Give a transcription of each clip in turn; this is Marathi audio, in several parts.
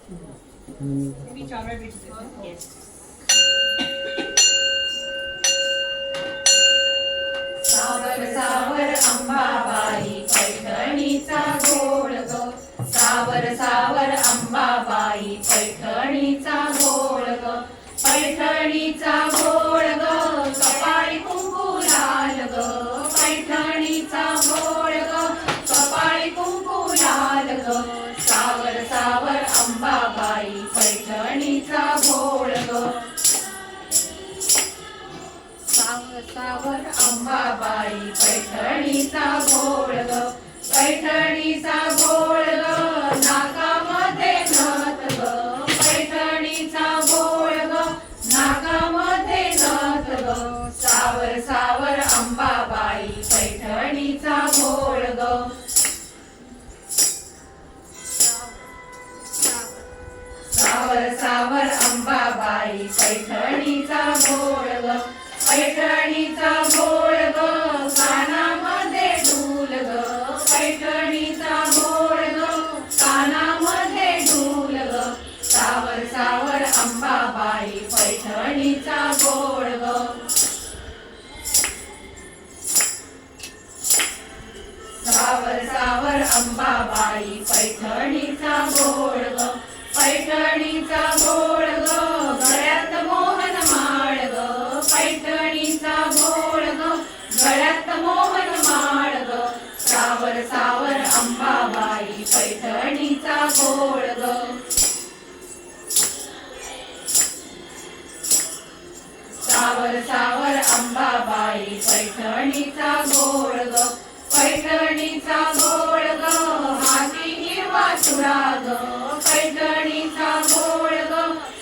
मी 4 वेळा बीट्स देते. येस. सावर सावर अंबाबाई पैठणीचा गोड ग. सावर सावर अंबाबाई पैठणीचा गोड ग. पैठणीचा गोड ग. कपाळी कुंकू लाल ग. पैठणीचा गोड ग. कपाळी कुंकू लाल ग. सावर सावर अंबाबाई पैठणीचा गोड ग. सावर सावर अंबाबाई पैठणीचा गोड ग. पैठणीचा गोड ग. नाकामध्ये नथ ग. पैठणीचा गोड ग. नाकामध्ये नथ ग. सावर सावर अंबाबाई पैठणीचा गोड ग. सावर सावर अंबाबाई पैठणीचा गोड ग. पैठणीचा गोड ग. कानामध्ये डूल ग. पैठणीचा गोड ग. कानामध्ये डूल ग. सावर सावर अंबाबाई पैठणीचा गोड ग. सावर सावर अंबाबाई पैठणीचा गोड ग. पैठणीचा गोड ग. गळ्यात मोहन माळ ग. पैठणीचा गोड ग. गळ्यात मोहन माळ ग. सावर सावर अंबाबाई पैठणीचा गोड ग. सावर सावर अंबाबाई पैठणीचा गोड ग. पैठणीचा गोड ग. हाती हिरवा चुडा ग. पैठणीचा गोड ग.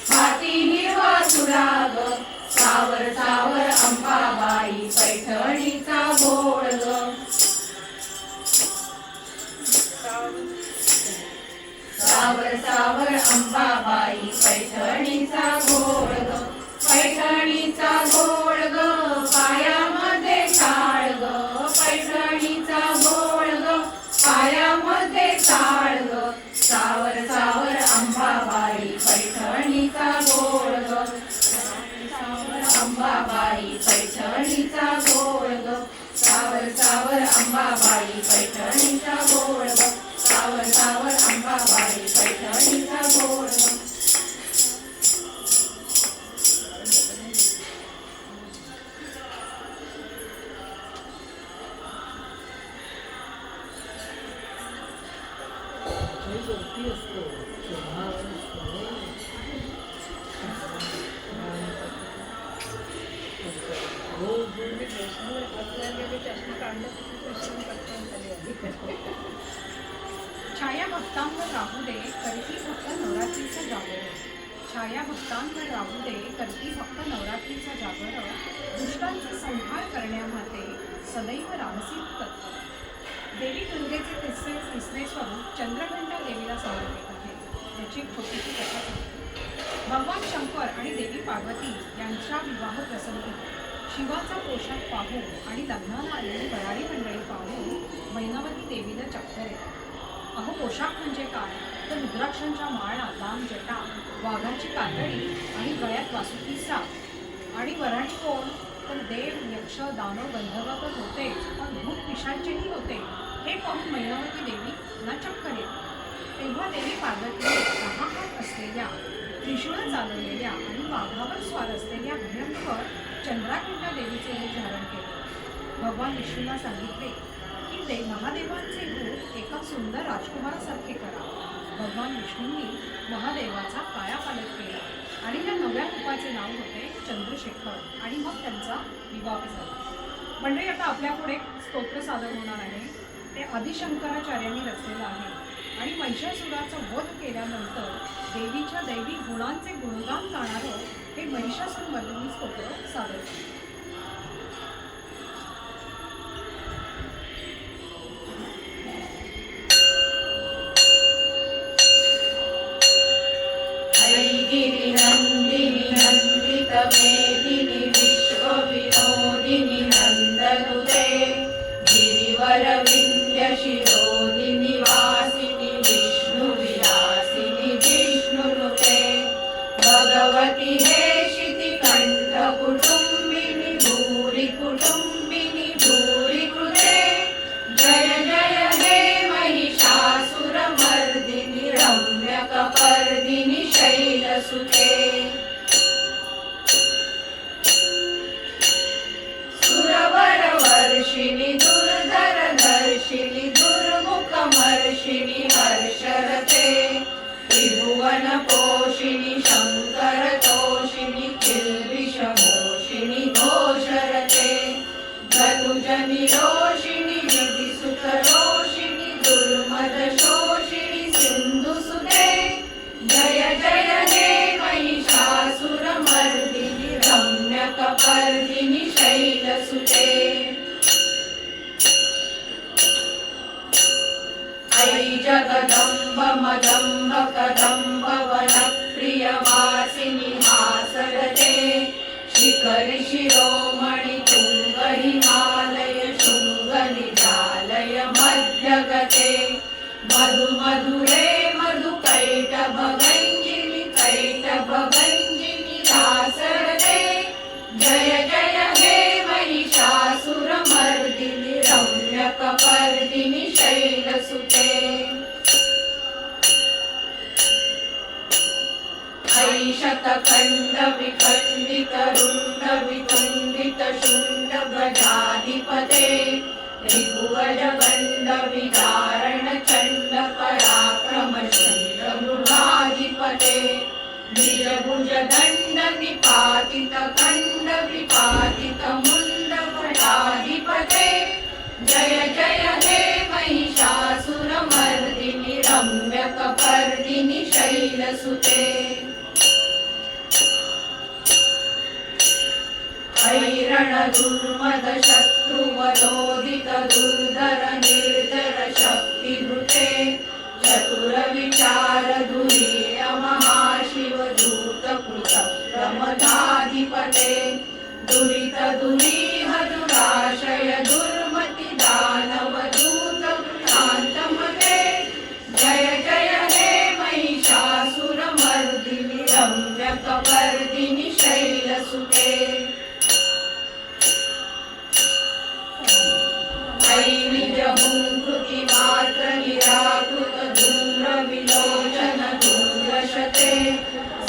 हाती हिरवा चुडा ग. सावर सावर अंबाबाई पैठणीचा गोड ग. सावर सावर अंबाबाई पैठणीचा गोड ग. पैठणीचा गोड ग. पायामध्ये टाळ ग. पैठणीचा गोड ग. पायामध्ये टाळ ग. सावर सावर अंबाबाई पैठणीचा गोड ग. अंबाबाई पैठणीचा गोड ग. सावर सावर अंबाबाई पैठणीचा गोड ग. सावर सावर अंबाबाई पैठणीचा गोड ग. छाया भक्तांवर राहू दे करती फक्त नवरात्रीचा जागर. छाया भक्तांवर राहू दे करती फक्त नवरात्रीचा जागर. दुष्टांचा संहार करण्यामध्ये सदैव राहसी तत्पर. देवी दुर्गेचे तिसरे स्वरूप चंद्रघंटा देवीला समर्पित आहे. याची एक छोटीशी कथा सांगते. भगवान शंकर आणि देवी पार्वती यांच्या विवाह प्रसंगी शिवाचा पोशाख पाहून आणि लग्नाला आलेली वराडी मंडळी पाहून मैनावती देवीला चक्कर येते. अहो, पोशाख म्हणजे काय तर रुद्राक्षांच्या माळा, लांब जटा, वाघाची कातडी आणि गळ्यात वासुकी साप. आणि वराडी कोण तर देव, यक्ष, दानव, गंधर्व तर होतेच, पण भूत पिशाचेही होते. हे पाहून मैनावती देवीला चक्कर येते. तेव्हा देवी पार्वतीने 6 हात असलेल्या, त्रिशूळ चालवलेल्या आणि वाघावर स्वार असलेल्या भयंकर चंद्राघंटा देवीचे रूप धारण केले. भगवान विष्णूला सांगितले की महादेवांचे रूप एका सुंदर राजकुमारासारखे करा. भगवान विष्णूंनी महादेवाचा कायापालट केला आणि या नव्या रूपाचे नाव होते चंद्रशेखर. आणि मग त्यांचा विवाह झाला. म्हणजे आता आपल्यापुढे स्तोत्र सादर होणार आहे. ते आदिशंकराचार्यांनी रचलेलं आहे. आणि महिषासुराचा वध केल्यानंतर देवीच्या दैवी गुणांचे गुणगान गाणारं हे महिषासुरमर्दिनी स्तोत्र सादर केले. गिरिनन्दिनि नन्दितमेदिनि विश्वविनोदिनि नन्दनुते गिरिवरविन्द्यशिरोदिनि वासिनि विष्णुविलासिनि विष्णु कमदम्ब कदम्ब वनप्रियवासिनि हासरते शिखरि शिरोमणि तुंग हिमालय शृंग निजालय मध्यगते मधु मधुरे मधु कैटभ गंजिनि दासरते जय जय हे महिषासुरमर्दिनि रम्यकपर्दिनि शैलसुते शतखंड विखंडित रुंड वितुंडित शुंड गजाधिपते रिपुगज गंड विदारण चंड पराक्रम चंड मृगाधिपते निजभुज दंड निपातित खंड विपातित मुंड भटाधिपते जय जय हे महिषासुरमर्दिनि रम्यकपर्दिनि शैलसुते ऐरण दुर्मद शत्रुवरोधित दुर्धर निर्जर शक्तिभृते चतुर विचार धुरीय महाशिव दूत कृत प्रमदाधिपते दुरित दुरीह दुराशय दुर्मति दानव दूत वृतान्तमते जय जय हे महिषासुरमर्दिनि रम्यकपर्दिनि शैलसुते निजहुंकृति मात्र निराकृत धूम्र विलोचन धूम्रशते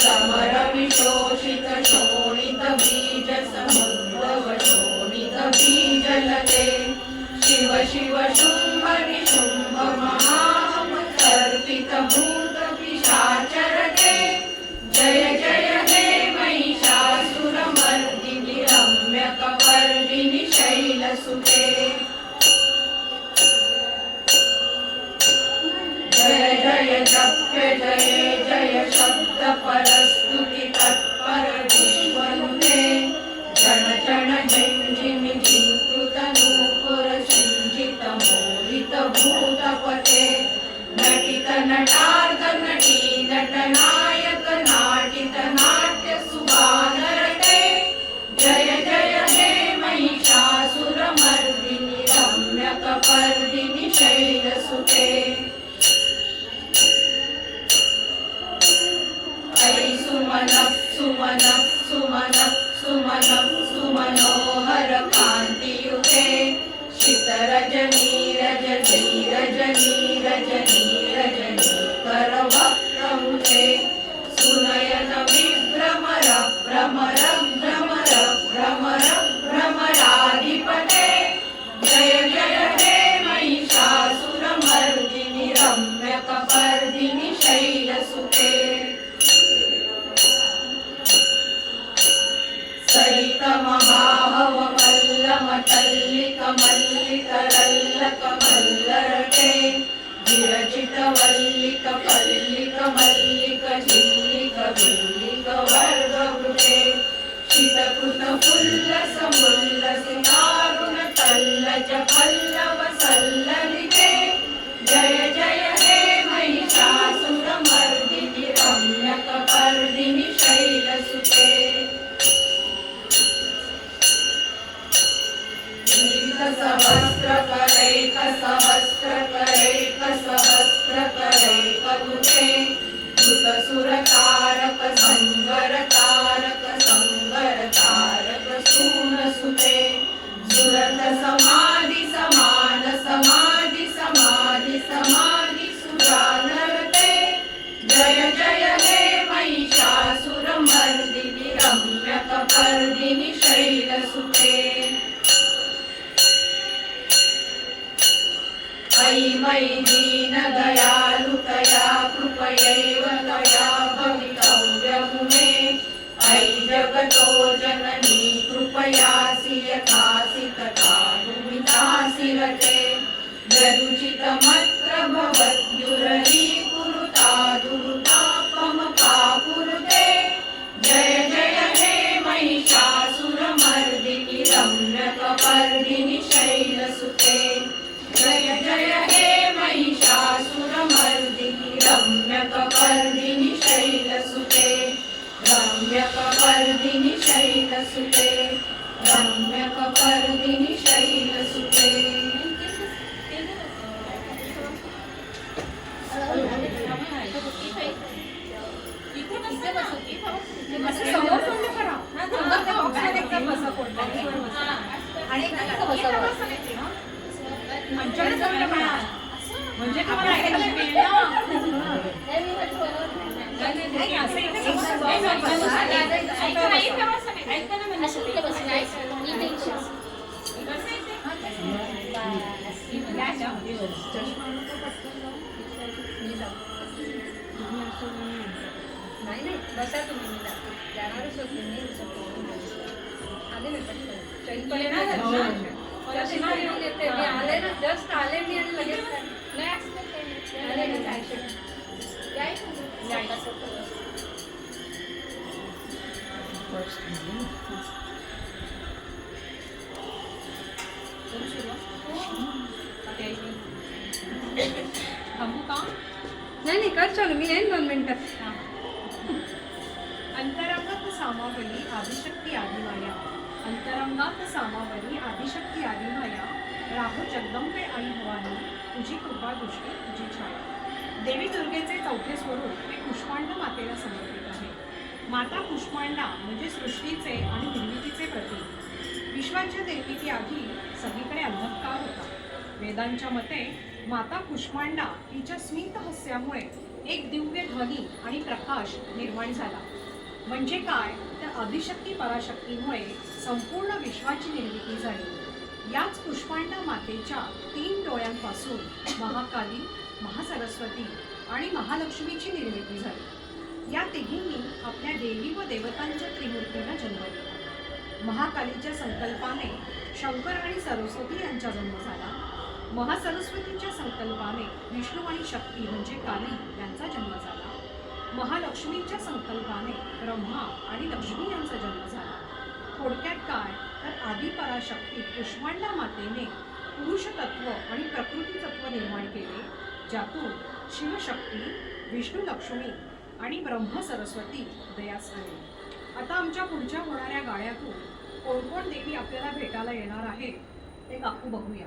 समर विशोषित शोणित बीज समुद्रव शोणित बीजलते शिव शिव शुंभ निशुंभ महाहम तर्पित भूत पिशाचरते जय जय हे महिषासुरमर्दिनि रम्यकपर्दिनि शैलसुते जय जय जप्य जय जय शब्द परस्तुति तत्पर विश्वनुते जन जन झंझिमि झिंकृत नूपुर सिंचित मोहित भूतपते नटित नटार्ध नटी नटनायक नाटित नाट्य सुबानरते जय जय हे महिषासुरमर्दिनि रम्यकपर्दिनि शैलसुते सुमनोहर कांतियुते शीतरजनीरजनीरजनीरजनीरजनीकर वक्त्रमुते सुनयन विभ्रमर भ्रमर भ्रमर भ्रमर भ्रमराधिपते जय जय हे महिषासुरमर्दिनि रम्यकपर्दिनि शैलसुते सरित महाहव मल्लम तल्लिक मल्लिक रल्लक मल्लरटे विरचित वल्लिक पल्लिक मल्लिक झिल्लिक भिल्लिक वर्गवृते शीतकृत फुल्लस मुल्लस दारुण तल्लज पल्लव सल्ललिते जय जय हे महिषासुरमर्दिनि रम्यकपर्दिनि शैलसुते सहस्रकरैक सहस्रकरैक सहस्रकरैकनुते धृतसुरतारक संगरतारक संगरतारक सूनसुते सुरत समाधि समान समाधि समाधि समाधि सुरानरते जय जय हे महिषासुरमर्दिनि रम्यकपर्दिनि शैलसुते अयि मयि दीन दयालुतया कृपयैव तया भवितव्यमुमे अयि जगतो जननी कृपयासि यथासि तथानुमितासि रते यदुचितमत्र भवद्युररी कुरुता दुरुतापमपाकुरुते जय जय हे महिषासुरमर्दिनि रम्यकपर्दिनि शैलसुते जय जय हे महिषासुरमर्दिनि रम्यकपर्दिनि शैलसुते रम्यकपर्दिनि शैलसुते रम्यकपर्दिनि शैलसुते असं समोर तोंड करा. आणि आमच्याकडे तोंड करा. म्हणजे तुम्हाला ऐकायला मिळेल ना. नाही, असं इथे समोर नाही बसा तुम्ही मी जाणारच होते मी आले ना चष्मा घेऊन येते मी आले ना जस्ट आले मी आणि लगेच आले ना थांबू का? नाही कर चालू मी येईन 2 मिनिटात. अंतरंगात सामावली आदिशक्ती आदिमाया अंतरंगात सामावली आदिशक्ती आदिमाया राहू जगदंबे आई भवानी तुझी कृपा दृष्टी तुझी छाया. देवी दुर्गेचे चौथे स्वरूप हे कुष्मांडा मातेला समर्पित आहे. माता कुष्मांडा म्हणजे सृष्टीचे आणि निर्मितीचे प्रतीक. विश्वाच्या निर्मितीआधी सगळीकडे अंधकार होता. वेदांच्या मते माता कुष्मांडा हिच्या स्मित हास्यामुळे एक दिव्य ध्वनी आणि प्रकाश निर्माण झाला. म्हणजे काय तर आदिशक्ती पराशक्तीमुळे संपूर्ण विश्वाची निर्मिती झाली. याच कुष्मांडा मातेच्या 3 डोळ्यांपासून महाकाली, महासरस्वती आणि महालक्ष्मीची निर्मिती झाली. या तिघींनी आपल्या देवी व देवतांच्या त्रिमूर्तींना जन्म दिला. महाकालीच्या संकल्पाने शंकर आणि सरस्वती यांचा जन्म झाला. महासरस्वतीच्या संकल्पाने विष्णू आणि शक्ती म्हणजे काली यांचा जन्म झाला. महालक्ष्मीच्या संकल्पाने ब्रह्मा आणि लक्ष्मी यांचा जन्म झाला. थोडक्यात काय तर आदिपराशक्ती कुष्मांडा मातेने पुरुषतत्व आणि प्रकृती तत्व निर्माण केले, ज्यातून शिवशक्ती, विष्णू लक्ष्मी आणि ब्रह्म सरस्वती उदयास आले. आता आमच्या पुढच्या होणाऱ्या गाण्यातून कोण कोण देवी आपल्याला भेटायला येणार आहे ते काकू बघूया.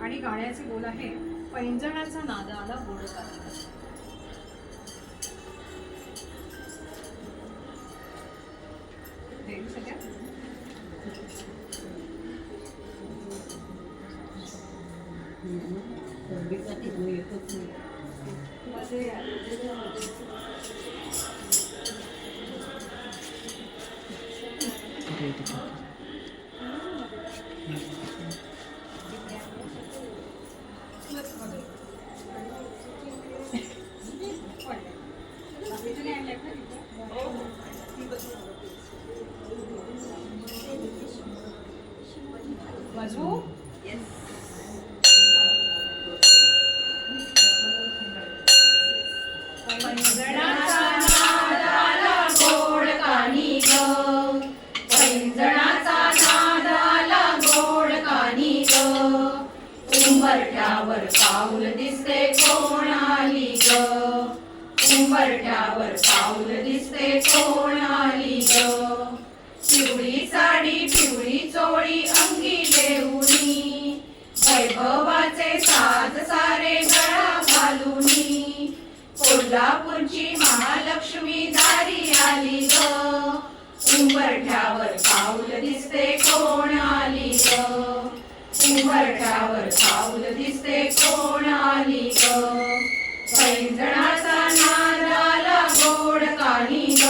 आणि गाण्याचे बोल आहे पैंजणाचा नाद आला गोड काली. देवी सगळ्या वाजवू? पैंजणाचा नाद आला गोड कानी ग पैंजणाचा नाद आला गोड कानी ग उंबरठ्यावर पाऊल दिसते कोण आली ग उंबरठ्यावर पाऊल दिसते कोण आली ग पिवळी साडी पिवळी चोळी अंगी देऊनी वैभवाचे साज सारे गळा घालूनी कोल्हापूरची महालक्ष्मी दारी आली ग उंबरठ्यावर पाऊल दिसते कोण आली ग उंबरठ्यावर पाऊल दिसते कोण आली ग पैंजणाचा नाद आला गोड कानी ग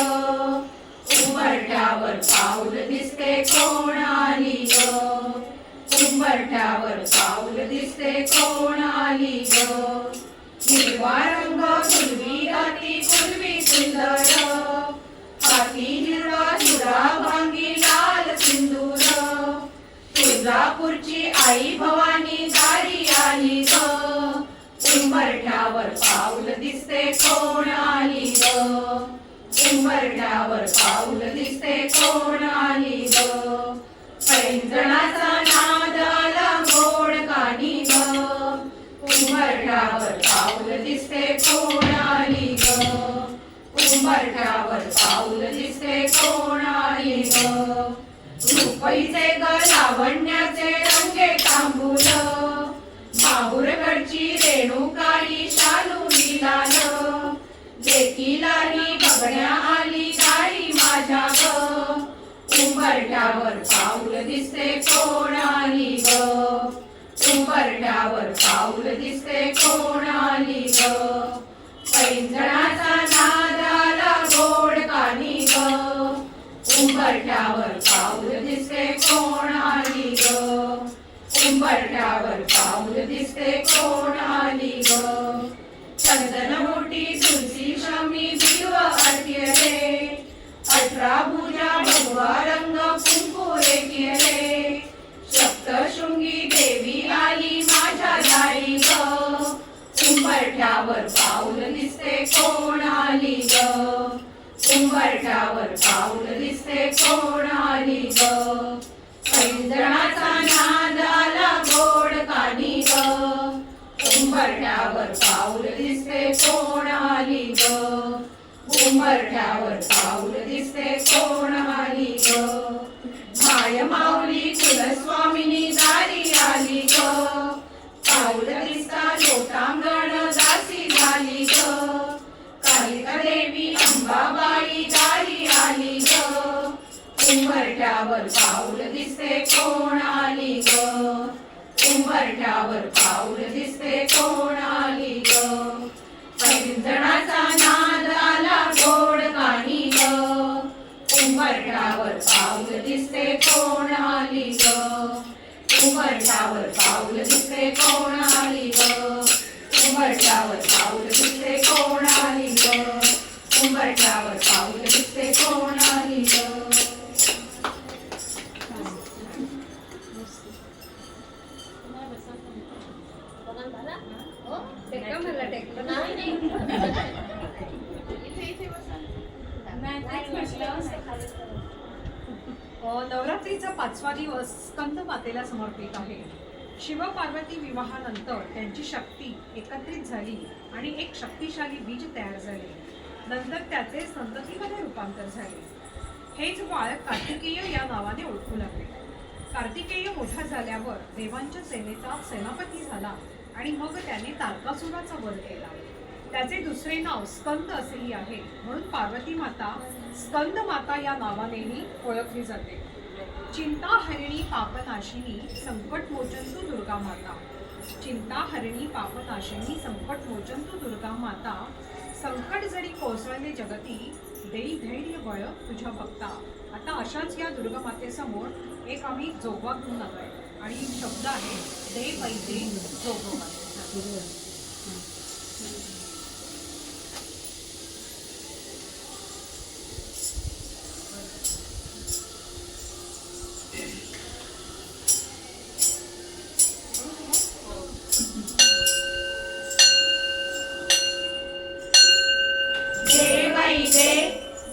उंबरठ्यावर पाऊल दिसते कोण आली ग उंबरठ्यावर पाऊल दिसते कोण आली ग हिरवा रंग फुलवी हाती फुलवी सुंदर हाती हिरवा हिरा भांगी लाल सिंदूर तुळजापूरची आई भवानी दारी आली ग उंबरठ्यावर पाऊल दिसते कोण आली ग उंबरठ्यावर पाऊल दिसते कोण आली ग पैंजणाचा नाद आला गोड कानी ग उंबरठ्यावर पाऊल दिसते कोण आली ग उंबरठ्यावर पाऊल दिसते कोणाली ग रुपईचे ग लावण्याचे रंगे तांबूल माहूरगडची रेणुकाई शालू लाल देखीलाही बघण्या आली गाई माझ्या ग उंबरठ्यावर पाऊल दिसते कोणाली ग उंबरठ्यावर पाऊल दिसते कोणाली ग पैंजणाचा नाद आला गोड कानी ग उंबरठ्यावर पाऊल दिसते कोणाली ग उंबरठ्यावर पाऊल दिसते कोणाली ग चंदन मोठी तुलसी शमी बिल्व अर्घ्य रे 18 भुजा भगवा रंग कुंकू रे सप्तशृंगी देवी आली माझ्या दारी ग उंबरठ्यावर पाऊल दिसते कोणाली ग उंबरठ्यावर पाऊल दिसते कोणाली ग पैंजणाचा नाद आला गोड कानी ग उंबरठ्यावर पाऊल दिसते कोणाली ग उंबरठ्यावर पाऊल दिसते कोणाली ग माय माऊली कुलस्वामिनी दारी आली ग पाऊल दिसता लोटांगण दासी झाली ग कालिका देवी अंबाबाई दारी आली ग उंबरठ्यावर पाऊल दिसते कोणाली ग उंबरठ्यावर पाऊल दिसते कोणाली ग पैंजणाचा नाद आला गोड कानी ग उंबरठ्यावर पाऊल दिसते कोणाली ग उंबरठ्यावर पाऊल दिसते कोणाली ग उंबरठ्यावर पाऊल दिसते कोणाली ग उंबरठ्यावर पाऊल दिसते कोणाली ग टेका मला टेकलं नाही नवरात्रीचा 5वा दिवस स्कंद मातेला समर्पित आहे. शिव पार्वती विवाहानंतर त्यांची शक्ती एकत्रित झाली आणि एक शक्तिशाली बीज तयार झाले. नंतर त्याचे संततीमध्ये रूपांतर झाले. हेच बाळक कार्तिकेय या नावाने ओळखू लागले. कार्तिकेय मोठा झाल्यावर देवांच्या सेनेचा सेनापती झाला आणि मग त्याने तारकासुराचा वध केला. त्याचे दुसरे नाव स्कंद असेही आहे. म्हणून पार्वती माता स्कंद माता या नावानेही ओळखली जाते. चिंता हरिणी पापनाशिनी संकट मोचंतु दुर्गा माता. चिंता हरिणी पापनाशिनी संकट मोचंतु दुर्गा माता. संकट जरी कोसळले जगती देई धैर्य बळ तुझ्या भक्ता. आता अशाच या दुर्गा मातेसमोर एक आम्ही जोगवा घेऊन आलोय आणि शब्द आहे दे पैसे जोगवा.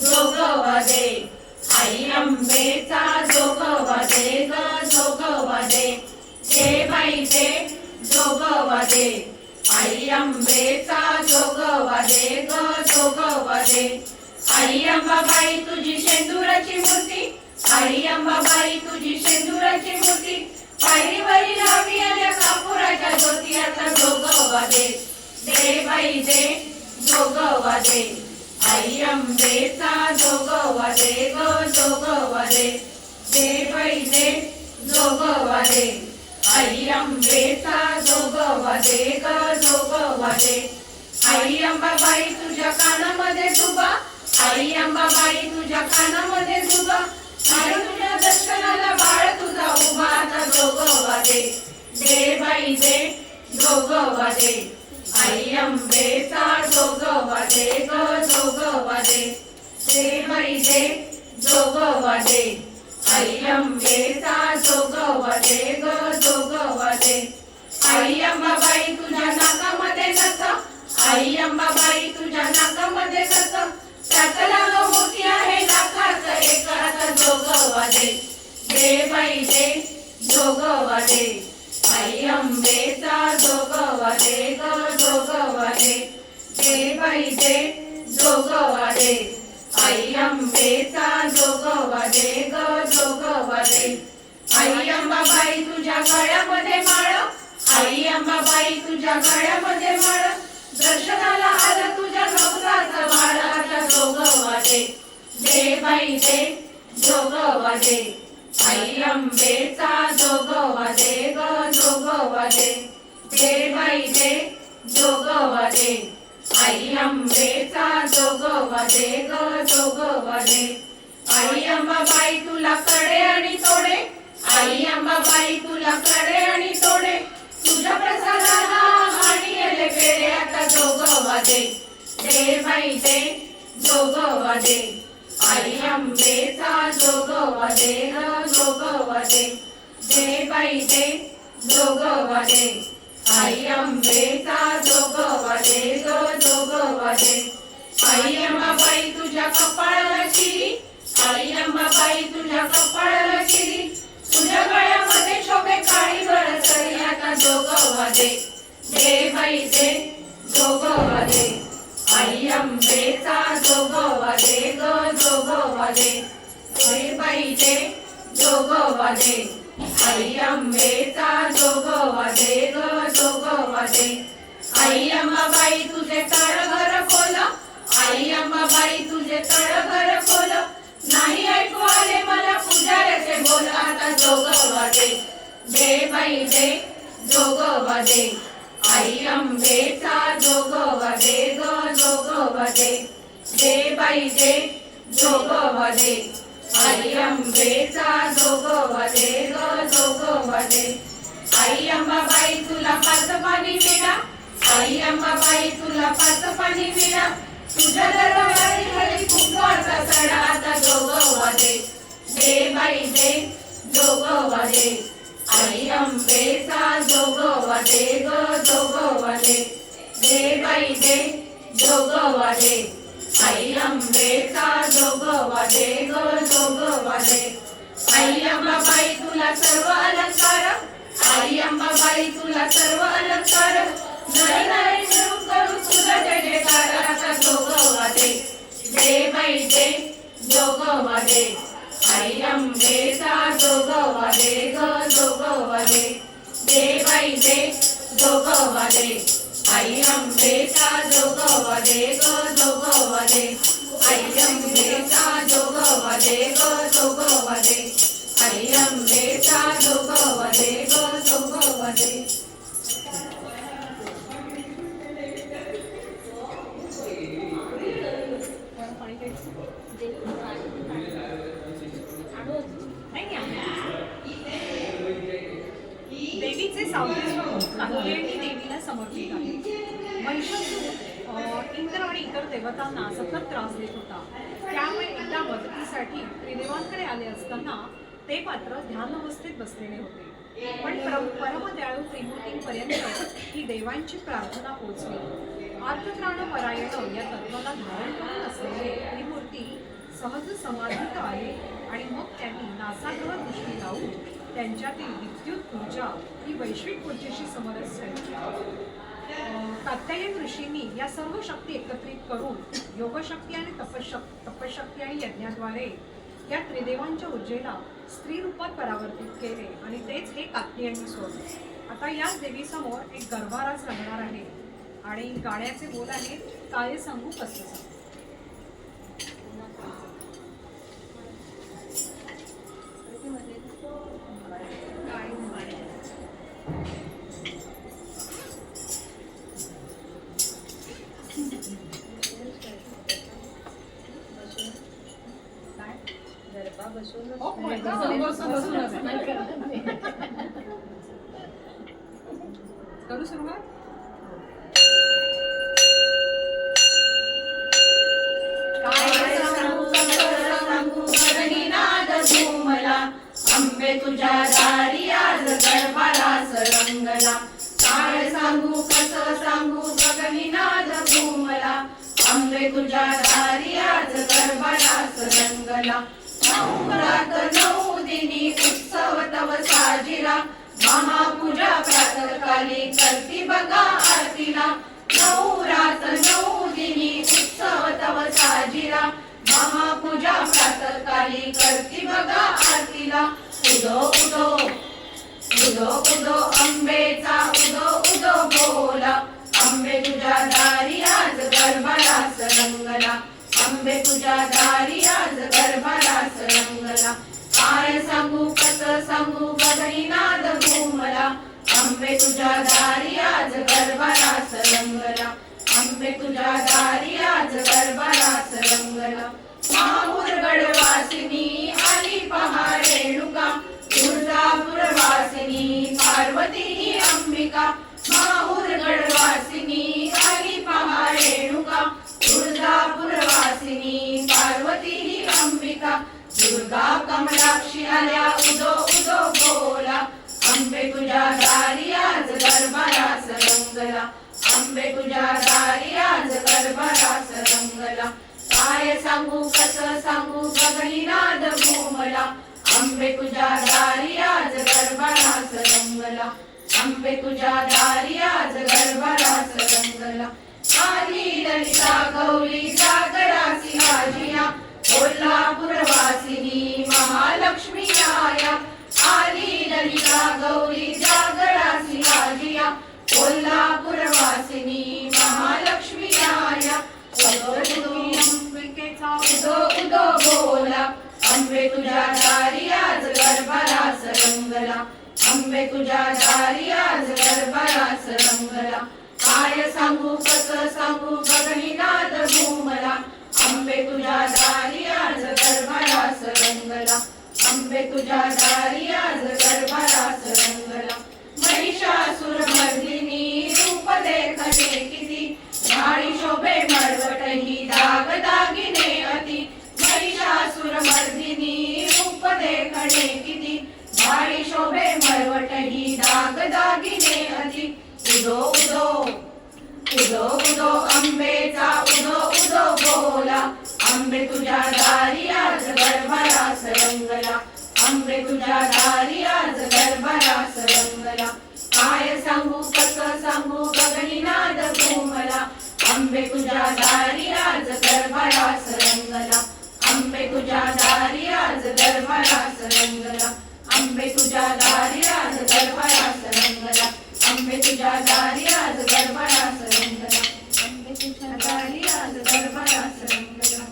जोगवा दे आई अंबेचा जोगवा दे ग जोगवा दे. दे बाई दे जोगवा दे आई अंबेचा जोगवा दे ग जोगवा दे. आई अंबाबाई तुझी शेंदुराची मूर्ती. आई अंबाबाई तुझी शेंदुराची मूर्ती. पायरीवरी लावी आल्या कापुराच्या ज्योती. आता जोगवा दे. दे बाई दे जोगवा दे आई अंबेचा जोगवा दे ग जोगवा दे. दे बाई दे जोगवा दे आई अंबेचा जोगवा दे ग जोगवा दे. आई अंबाबाई तुझ्या कानामध्ये झुबा. आई अंबाबाई तुझ्या कानामध्ये झुबा. आणि तुझ्या दर्शनाला बाळ तुझा उभा. आता जोगवा दे. दे बाई दे जोगवा दे आई अंबेचा जोगवा दे ग जोगवा दे. दे बाई दे जोगवा दे आई अंबेचा जोगवा दे ग जोगवा दे. आई अंबाबाई तुझ्या नाकामध्ये नथ. आई अंबाबाई तुझ्या नाकामध्ये नथ. त्यातला मोती आहे लाखात एक. आता जोगवा दे. दे बाई दे जोगवा दे आई अंबेचा जोगवा दे ग जोगवा दे. दे बाई दे जोगवा जोगवा दे, आई अंबेचा जोगवा दे ग जोगवा दे. आई अंबाबाई तुझ्या गळ्यामध्ये माळ, आई अंबाबाई तुझ्या गळ्यामध्ये माळ, दर्शनाला आलं तुझ्या गवसाचं माळ. आता जोगवा दे, दे बाई दे जोगवा दे, आई अंबेचा जोगवा दे ग जोगवा दे. दे बाई दे जोगवा दे, आई अंबेचा जोगवा दे ग जोगवा दे. आई अंबाबाई तुला कडे आणि तोडे, आई अंबाबाई तुला कडे आणि तोडे, तुझ्या प्रसादाला आणि येले पेढे. आता जोगवा दे, दे बाई दे जोगवा दे, आई अंबेचा जोगवा दे ग जोगवा दे. दे बाई दे जोगवा दे, आई अंबेचा जोगवा दे ग जोगवा दे. आई अंबाबाई तुझ्या कपाळाला शिरी, आई अंबाबाई तुझ्या कपाळाला शिरी, तुझ्या गळ्यामध्ये शोभे काळी गळसरी. आता जोगवा दे, दे बाई दे जोगवा दे, आई अंबेचा जोगवा दे ग जोगवा दे. दे बाई दे जोगवा दे, आई अंबेचा जोगवा दे ग जोगवा दे. आई अंबाबाई तुझे तळघर खोल, आई अंबाबाई तुझे तळघर खोल, नाही ऐकू आले मला पुजाऱ्याचे बोल. आता जोगवा दे, दे बाई दे जोगवा दे, आई अंबेचा जोगवा दे ग जोगवा दे. दे बाई दे जोगवा दे, आई अंबेचा जोगवा दे ग जोगवा दे. आई अंबाबाई तुला पाच पाणी विडा, आई अंबाबाई तुला पाच पाणी विडा, तुझ्या दरबारी हरी कुंकवाचा सडा. आता जोगवा दे, दे बाई दे जोगवा दे, आई अंबेचा जोगवा दे ग जोगवा दे. दे बाई दे जोगवा दे, आई अंबेचा जोगवा दे ग जोगवा दे. आई अंबाबाई तुला सर्व अलंकार, आई अंबाबाई तुला सर्व अलंकार, नरे नरे मिळून करू तुझा जय जयकार. आता जोगवा दे, दे बाई दे जोगवा दे, आई अंबेचा जोगवा दे ग जोगवा दे. दे बाई दे जोगवा दे, आई अंबेचा जोगवा दे ग जोगवा दे. आई अंबेचा जोगवा दे ग जोगवा दे, आई अंबेचा जोगवा दे ग जोगवा दे. देवीचे सावली स्वरूप कात्यायनी देवीला समर्पित आहे. महिषासूर इंद्र आणि इतर देवतांना सतत त्रास देत होता. त्यामुळे एकदा मदतीसाठी त्रिदेवांकडे आले असताना ते मात्र ध्यानावस्थेत बसलेले होते. पण परमदयाळू त्रिमूर्तींपर्यंत ही देवांची प्रार्थना पोहोचली. आर्तत्राणपरायण या तत्वाला धारण करून असलेले त्रिमूर्ती सहज समाधीत आले आणि मग त्यांनी नासाग्र दृष्टी लावून त्यांच्यातील विद्युत ऊर्जा ही वैश्विक ऊर्जेशी समरस केली. कात्यायन ऋषींनी या सर्व शक्ती एकत्रित करून योगशक्ती आणि तपशक्ती आणि यज्ञाद्वारे या त्रिदेवांच्या ऊर्जेला स्त्री रूपात परावर्तित केले आणि तेच हे कात्यायनी स्वरूप. आता याच देवीसमोर एक गरबाराज रंगणार आहे आणि गाण्याचे बोल आहेत, काय सांगू कसं सांगू. करू सुरुवात. काय सांगू गगनीनाद घुमला, अंबे तुझ्या दारी आज गरबारास रंगला. काय सांगू कसं सांगू गगनीनाद घुमला, अंबे तुझ्या दारी आज गरबारास रंगला. नऊ रात नऊ दिनी उत्सव तव साजिरा, महापूजा प्रातःकाली करती बघा आरतीला. नऊ रात नऊ दिनी उत्सव तव साजिरा महापूजा प्रातःकाली करती बघा आरतीला उदो उदो उदो उदो अंबेचा उदो उदो बोला अंबे तुझ्या दारी आज गरबा रंगला अंबे तुझ्या दारी आज गरबा रंगला काय सांगू कसं सांगू बदरीनाद घुमला अंबे तुझ्या दारी आज गरबा रंगला अंबे तुझ्या दारी आज गरबा रंगला माहूरगड वासिनी आली पहा रेणुका तुळजापूर वासिनी पार्वती अंबिका माहूरगड वासिनी आली पहा रेणुका तुळजापूर वासिनी पार्वती अंबिका दुर्गा कमलाक्षी आल्या उदो उदो बोला अंबे तुझ्या दारी आज गरबा रंगला अंबे तुझ्या दारी आज गरबा रंगला काय सांगू कसं सांगू गगनीनाद घुमला अंबे तुझ्या दारी आज गरबा रंगला अंबे तुझ्या दारी आज गरबा रंगला आली ललिता गौरी जागरासी आजिया कोल्हापूर वासिनी महालक्ष्मी आया आली ललिता गौरी जागरासी आजिया कोल्हापूर वासिनी महालक्ष्मी आया अंबिकेचा उदो उदो बोला अंबे तुझ्या दारी आज गरबा रंगला अंबे तुझ्या दारी आज गरबा रंगला काय सांगू कसं सांगू गगनीनाद घुमला अंबे तुझ्या दारी आज गरबा रंगला अंबे तुझ्या दारी आज गरबा रंगला महिषासुर मर्दिनी रूप देखणे किती झाडी शोभे मळवट ही दाग दागिने अति महिषासुर मर्दिनी रूप देखणे किती झाडी शोभे मळवट ही दाग दागिने अति उदो उदो उदो उदो अंबेचा उदो उदो बोला अंबे तुझ्या दारी आज गरबा रंगला अंबे तुझ्या दारी आज गरबा रंगला काय सांगू कसं सांगू गगनीनाद घुमला अंबे तुझ्या दारी आज गरबा रंगला अंबे तुझ्या दारी आज गरबा रंगला अंबे तुझ्या दारी आज गरबा रंगला अंबे तुझ्या दारी आज गरबा रंगला अंबे तुझ्या दारी आज गरबा रंगला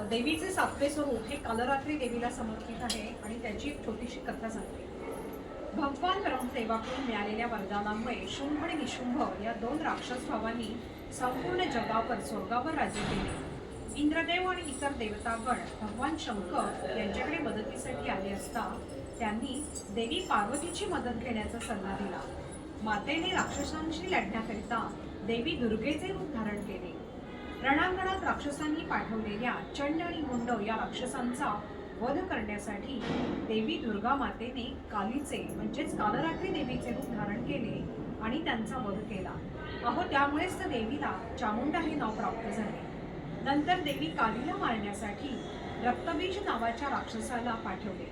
देवीचे सातवे स्वरूप हे कालरात्री देवीला समर्पित आहे आणि त्याची एक छोटीशी कथा सांगते. भगवान ब्रह्मदेवाकडून मिळालेल्या वरदानामुळे शुंभ आणि निशुंभ या दोन राक्षस भावांनी संपूर्ण जगावर स्वर्गावर राज्य केले. इंद्रदेव आणि इतर देवतागण भगवान शंकर यांच्याकडे मदतीसाठी आले असता त्यांनी देवी पार्वतीची मदत घेण्याचा सल्ला दिला. मातेने राक्षसांशी लढण्याकरिता देवी दुर्गेचे रूप धारण केले. रणांगणात राक्षसांनी पाठवलेल्या चंड आणि मुंड या राक्षसांचा वध करण्यासाठी देवी दुर्गा मातेने कालीचे म्हणजेच कालरात्री देवीचे रूप धारण केले आणि त्यांचा वध केला. अहो, त्यामुळेच तर देवीला चामुंडा हे नाव प्राप्त झाले. नंतर देवी कालीला मारण्यासाठी रक्तबीज नावाच्या राक्षसाला पाठवले.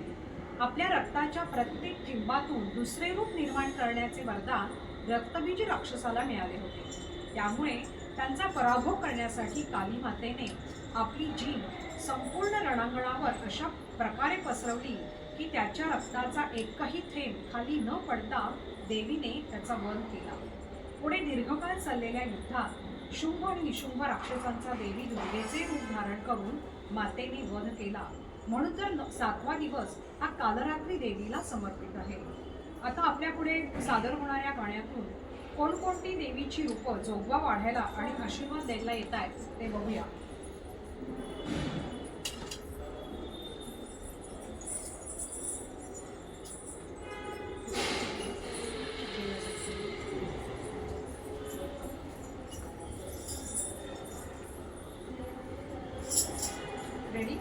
आपल्या रक्ताच्या प्रत्येक ठिंबातून दुसरे रूप निर्माण करण्याचे वरदान रक्तबीज राक्षसाला मिळाले होते. त्यामुळे त्यांचा पराभव करण्यासाठी काली मातेने आपली जीभ संपूर्ण रणांगणावर अशा प्रकारे पसरवली की त्याच्या रक्ताचा एकही थेंब खाली न पडता देवीने त्याचा वध केला. पुढे दीर्घकाळ चाललेल्या युद्धात शुंभ आणि निशुंभ राक्षसांचा देवी दुर्गेचे रूप धारण करून मातेने वध केला. म्हणून तर 7वा दिवस हा कालरात्री देवीला समर्पित आहे. आता आपल्या पुढे सादर होणाऱ्या गाण्यातून कोणकोणती देवीची रूपं जोगवा वाढायला आणि आशीर्वाद द्यायला येत आहेत ते बघूया. रेडी?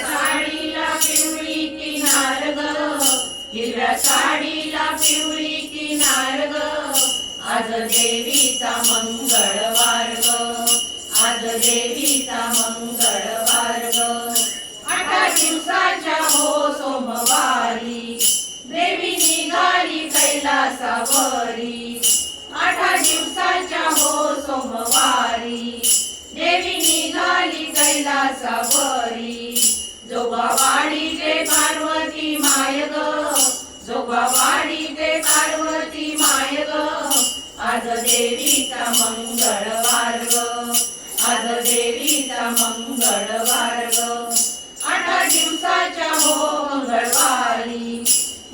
साडीला पिवळी किनार ग, हिरव्या साडीला पिवळी किनार ग, आज देवीचा मंगळवार ग आज देवीचा मंगळवार ग 8 दिवसाच्या हो सोमवारी देवी निघाली कैलासावरी 8 दिवसाच्या हो सोमवारी देवी निघाली कैलासावरी जोगवाडी ते पार्वती माय ग जोगवाडी ते पार्वती माय ग आज देवीचा मंगळवार ग आज देवीचा मंगळवार ग 8 दिवसाच्या हो मंगळवारी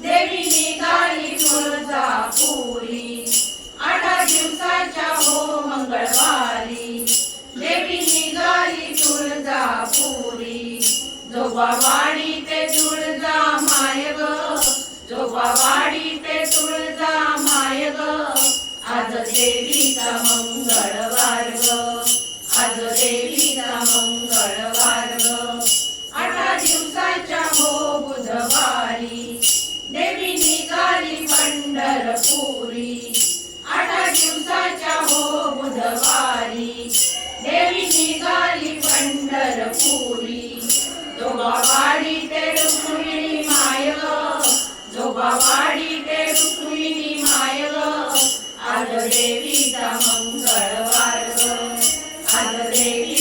देवी निघाली तुळजापुरी 8 दिवसाच्या हो मंगळवारी देवी निघाली तुळजापुरी जोगवाडी ते तुळजा माय ग जोगवाडी ते तुळजा माय ग आज देवीचा मंगळवार ग आज देवीचा मंगळवार ग 8 दिवसाच्या हो बुधवारी देवी निघाली पंढरपुरी 8 दिवसाच्या हो बुधवारी देवी निघाली पंढरपुरी जोगवाडी ते रुक्मिणी माय ग जोगवाडी ते रुक्मिणी माय ग आज देवीचा मंगळवार